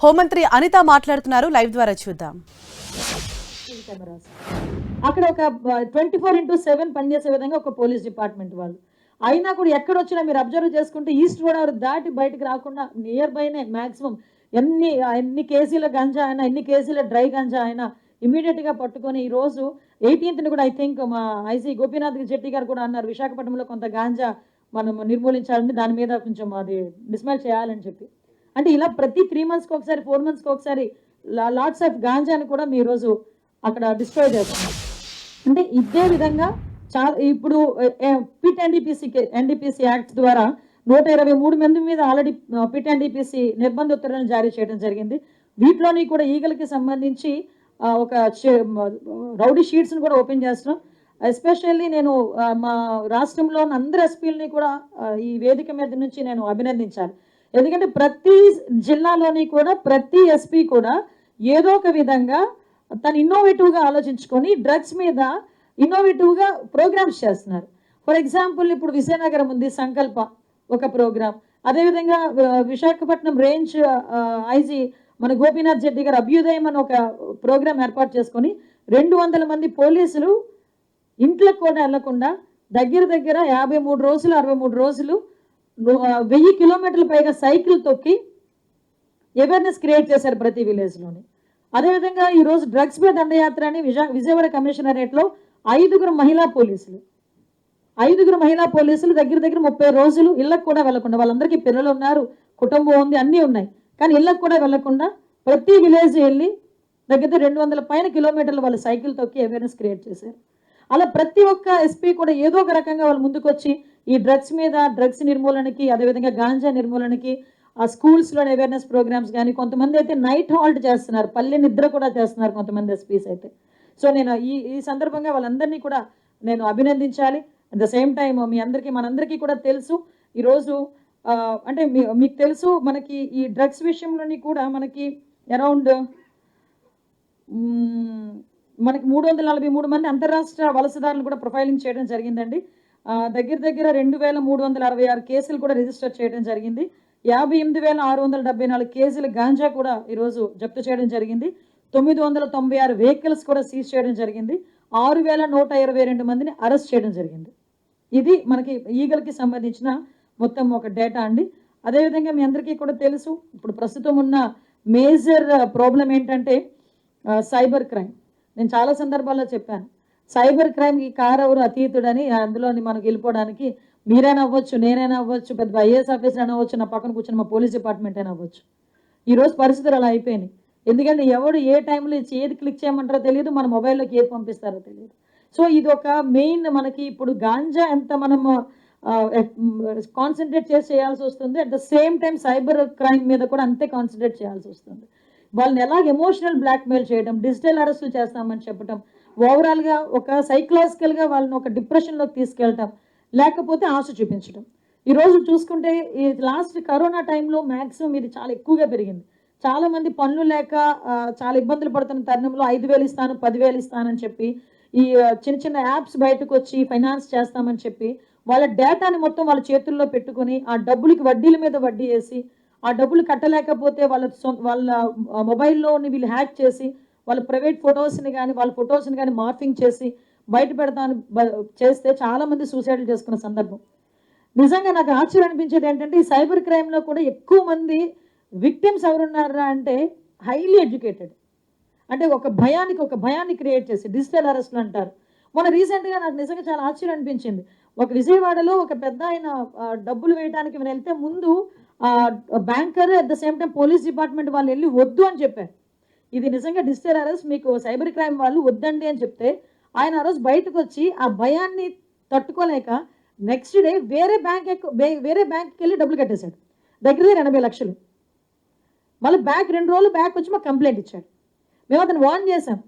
హోంమంత్రి అనిత మాట్లాడుతున్నారు. లైవ్ ద్వారా చూద్దాం. అక్కడ ఒక 24/7 పనిచేసే విధంగా ఒక పోలీస్ డిపార్ట్మెంట్ వాళ్ళు అయినా కూడా ఎక్కడొచ్చినా మీరు అబ్జర్వ్ చేసుకుంటే ఈస్ట్ గోదావరి దాటి బయటకు రాకుండా నియర్ బైనే మ్యాక్సిమం ఎన్ని కేజీల గంజా అయినా ఎన్ని కేజీల డ్రై గంజా అయినా ఇమీడియట్గా పట్టుకొని ఈ రోజు 18th కూడా ఐ థింక్ మా ఐసీ గోపీనాథ్ జెట్టి గారు కూడా అన్నారు విశాఖపట్నంలో కొంత గాంజా మనం నిర్మూలించాలని, దాని మీద కొంచెం అది డిస్మాల్ చేయాలని చెప్పి. అంటే ఇలా ప్రతి 3 monthsకి ఒకసారి 4 monthsకి ఒకసారి లాట్స్ ఆఫ్ గాంజాని కూడా మీ రోజు అక్కడ డిస్ట్రాయ్ చేస్తున్నారు. అంటే ఇదే విధంగా చాలా ఇప్పుడు పిట్ ఎన్డీపీసీ యాక్ట్ ద్వారా 123 మంది మీద ఆల్రెడీ పిట్ ఎన్డీపీసీ నిర్బంధ ఉత్తర్వులను జారీ చేయడం జరిగింది. వీటిలోని కూడా ఈగలకి సంబంధించి ఒక రౌడీ షీట్స్ని కూడా ఓపెన్ చేస్తున్నాం. ఎస్పెషల్లీ నేను మా రాష్ట్రంలో అందరు ఎస్పీలని కూడా ఈ వేదిక మీద నుంచి నేను అభినందించాలి. ఎందుకంటే ప్రతి జిల్లాలోని కూడా ప్రతి ఎస్పీ కూడా ఏదో ఒక విధంగా తను ఇన్నోవేటివ్గా ఆలోచించుకొని డ్రగ్స్ మీద ఇన్నోవేటివ్గా ప్రోగ్రామ్స్ చేస్తున్నారు. ఫర్ ఎగ్జాంపుల్ ఇప్పుడు విజయనగరం ఉంది, సంకల్ప ఒక ప్రోగ్రామ్. అదేవిధంగా విశాఖపట్నం రేంజ్ ఐజీ మన గోపీనాథ్ జెట్టి గారు అభ్యుదయం అని ఒక ప్రోగ్రామ్ ఏర్పాటు చేసుకొని 200 మంది పోలీసులు ఇంట్లోకి కూడా వెళ్లకుండా దగ్గర 53 రోజులు 63 రోజులు 1000 కిలోమీటర్ల పైగా సైకిల్ తొక్కి అవేర్నెస్ క్రియేట్ చేశారు ప్రతి విలేజ్లోని. అదేవిధంగా ఈరోజు డ్రగ్స్ మీద దండయాత్ర అని విజయవాడ కమిషనరేట్లో 5 మహిళా పోలీసులు దగ్గర 30 రోజులు ఇళ్లకు కూడా వెళ్లకుండా, వాళ్ళందరికీ పిల్లలు ఉన్నారు, కుటుంబం ఉంది, అన్నీ ఉన్నాయి, కానీ ఇళ్లకు కూడా వెళ్లకుండా ప్రతి విలేజ్ వెళ్ళి దగ్గర 200 పైన కిలోమీటర్లు వాళ్ళు సైకిల్ తొక్కి అవేర్నెస్ క్రియేట్ చేశారు. అలా ప్రతి ఒక్క ఎస్పీ కూడా ఏదో ఒక రకంగా వాళ్ళు ముందుకొచ్చి ఈ డ్రగ్స్ మీద, డ్రగ్స్ నిర్మూలనకి, అదేవిధంగా గాంజా నిర్మూలనకి ఆ స్కూల్స్లో అవేర్నెస్ ప్రోగ్రామ్స్ కానీ, కొంతమంది అయితే నైట్ హాల్ట్ చేస్తున్నారు, పల్లె నిద్ర కూడా చేస్తున్నారు కొంతమంది ఎస్పీస్ అయితే. సో నేను ఈ సందర్భంగా వాళ్ళందరినీ కూడా నేను అభినందించాలి. అట్ ద సేమ్ టైం మనందరికీ కూడా తెలుసు ఈరోజు అంటే మీకు తెలుసు మనకి ఈ డ్రగ్స్ విషయంలోని కూడా మనకి అరౌండ్ మనకి 343 మంది అంతర్రాష్ట్ర వలసదారులు కూడా ప్రొఫైలింగ్ చేయడం జరిగిందండి. దగ్గర 2366 కేసులు కూడా రిజిస్టర్ చేయడం జరిగింది. 58,674 కేజీల గాంజా కూడా ఈరోజు జప్తు చేయడం జరిగింది. 996 వెహికల్స్ కూడా సీజ్ చేయడం జరిగింది. 6,122 మందిని అరెస్ట్ చేయడం జరిగింది. ఇది మనకి ఈగలకి సంబంధించిన మొత్తం ఒక డేటా అండి. అదేవిధంగా మీ అందరికీ కూడా తెలుసు ఇప్పుడు ప్రస్తుతం ఉన్న మేజర్ ప్రాబ్లం ఏంటంటే సైబర్ క్రైమ్. నేను చాలా సందర్భాల్లో చెప్పాను, సైబర్ క్రైమ్కి కారెవరు అతీతుడని. అందులోని మనకు వెళ్ళిపోవడానికి మీరైనా అవ్వచ్చు, నేనైనా అవ్వచ్చు, పెద్ద ఐఏఎస్ ఆఫీసర్ అయినా అవ్వచ్చు, నా పక్కన కూర్చొని మా పోలీస్ డిపార్ట్మెంట్ అయినా అవ్వచ్చు. ఈరోజు పరిస్థితులు అలా అయిపోయినాయి. ఎందుకంటే ఎవడు ఏ టైంలో ఏది క్లిక్ చేయమంటారో తెలియదు, మన మొబైల్లోకి ఏది పంపిస్తారో తెలియదు. సో ఇది ఒక మెయిన్ మనకి ఇప్పుడు గాంజా ఎంత మనము కాన్సన్ట్రేట్ చేయాల్సి వస్తుంది, at the same time cyber crime మీద కూడా అంతే కాన్సన్ట్రేట్ చేయాల్సి వస్తుంది. వాళ్ళని ఎలాగ ఎమోషనల్ బ్లాక్మెయిల్ చేయడం, డిజిటల్ అరెస్టులు చేస్తామని చెప్పడం, ఓవరాల్గా ఒక సైకలాజికల్గా వాళ్ళని ఒక డిప్రెషన్లోకి తీసుకెళ్ళటం, లేకపోతే ఆశ చూపించడం. ఈరోజు చూసుకుంటే ఈ లాస్ట్ కరోనా టైంలో మ్యాక్సిమం ఇది చాలా ఎక్కువగా పెరిగింది. చాలామంది పనులు లేక చాలా ఇబ్బందులు పడుతున్న తరుణంలో 5,000 ఇస్తాను, 10,000 ఇస్తానని చెప్పి ఈ చిన్న యాప్స్ బయటకు వచ్చి ఫైనాన్స్ చేస్తామని చెప్పి వాళ్ళ డేటాని మొత్తం వాళ్ళ చేతుల్లో పెట్టుకుని ఆ డబ్బులకి వడ్డీల మీద వడ్డీ వేసి ఆ డబ్బులు కట్టలేకపోతే వాళ్ళ మొబైల్లోని వీళ్ళు హ్యాక్ చేసి వాళ్ళ ప్రైవేట్ ఫొటోస్ని కానీ వాళ్ళ ఫొటోస్ని కానీ మార్ఫింగ్ చేసి బయట పెడతాను చేస్తే చాలామంది సూసైడ్లు చేసుకున్న సందర్భం. నిజంగా నాకు ఆశ్చర్యం అనిపించేది ఏంటంటే ఈ సైబర్ క్రైమ్లో కూడా ఎక్కువ మంది విక్టిమ్స్ ఎవరున్నారా అంటే హైలీ ఎడ్యుకేటెడ్. అంటే ఒక భయాన్ని క్రియేట్ చేసి డిజిటల్ అరెస్ట్లు అంటారు. మొన్న రీసెంట్గా నాకు నిజంగా చాలా ఆశ్చర్యం అనిపించింది. ఒక విజయవాడలో ఒక పెద్ద ఆయన డబ్బులు వేయడానికి వెళ్తే ముందు banker at the same time police department వాళ్ళు వెళ్ళి వద్దు అని చెప్పారు. ఇది నిజంగా డిజిటల్ అరెస్ట్, మీకు సైబర్ క్రైమ్ వాళ్ళు వద్దండి అని చెప్తే ఆయన ఆ రోజు బయటకు వచ్చి ఆ భయాన్ని తట్టుకోలేక నెక్స్ట్ డే వేరే బ్యాంక్కి వెళ్ళి డబ్బులు కట్టేశాడు, దగ్గర 80 లక్షలు. మళ్ళీ 2 రోజులు బ్యాక్ వచ్చి మాకు కంప్లైంట్ ఇచ్చాడు. మేము అతను వార్న్ చేశాం.